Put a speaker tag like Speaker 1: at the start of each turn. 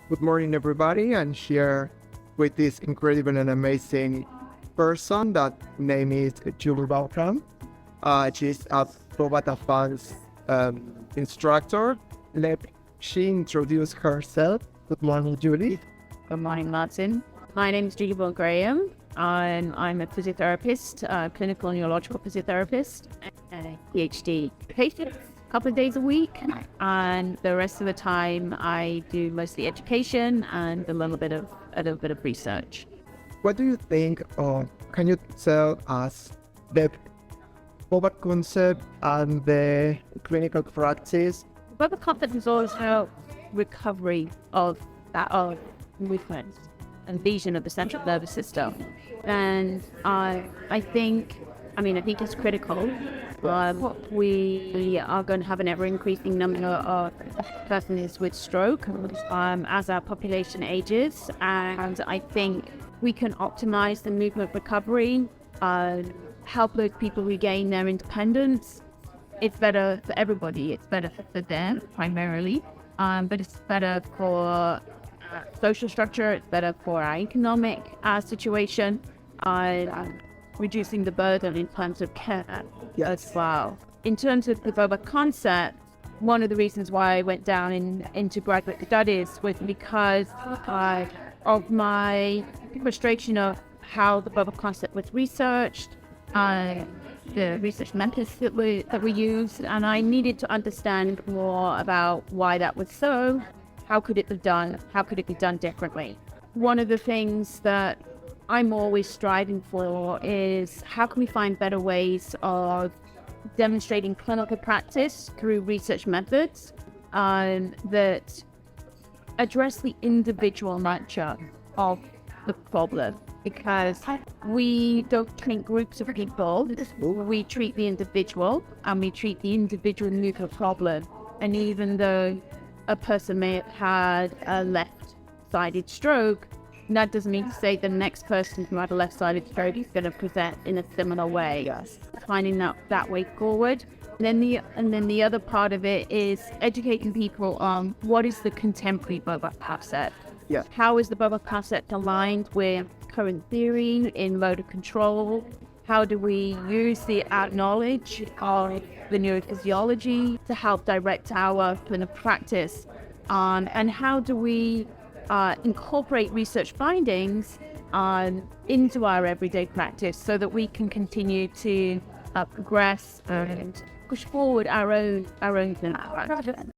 Speaker 1: Good morning, everybody. I'm here with this incredible and amazing person that name is Julie Vaughan Graham. She's a Bobath instructor. Let she introduce herself. Good morning, Julie.
Speaker 2: Good morning, Martin. My name is Julie Vaughan Graham. I'm a physiotherapist, clinical neurological physiotherapist, and a PhD patient a couple of days a week. And the rest of the time, I do mostly education and a little bit of research.
Speaker 1: What do you think, or can you tell us the Bobath concept and the clinical practice?
Speaker 2: Bobath concept is also recovery of movement and lesion of the central nervous system. And I think it's critical. We are going to have an ever-increasing number of persons with stroke as our population ages, and I think we can optimize the movement recovery, help those people regain their independence. It's better for everybody. It's better for them primarily, but it's better for social structure. It's better for our economic situation. Reducing the burden in terms of care as well. In terms of the Bobath concept, one of the reasons why I went down into graduate studies was because of my frustration of how the Bobath concept was researched, the research methods that were used, and I needed to understand more about why that was so. How could it be done? How could it be done differently? One of the things that I'm always striving for is how can we find better ways of demonstrating clinical practice through research methods that address the individual nature of the problem, because we don't treat groups of people, we treat the individual, and we treat the individual movement problem. And even though a person may have had a left-sided stroke, that doesn't mean to say the next person who had a left-sided stroke is going to present in a similar way.
Speaker 1: Yes.
Speaker 2: Finding that way forward. And then the other part of it is educating people on what is the contemporary Bobath concept.
Speaker 1: Yeah.
Speaker 2: How is the Bobath concept aligned with current theory in motor control? How do we use the knowledge of the neurophysiology to help direct our clinical practice? And how do we incorporate research findings into our everyday practice so that we can continue to progress and push forward our own clinical practice?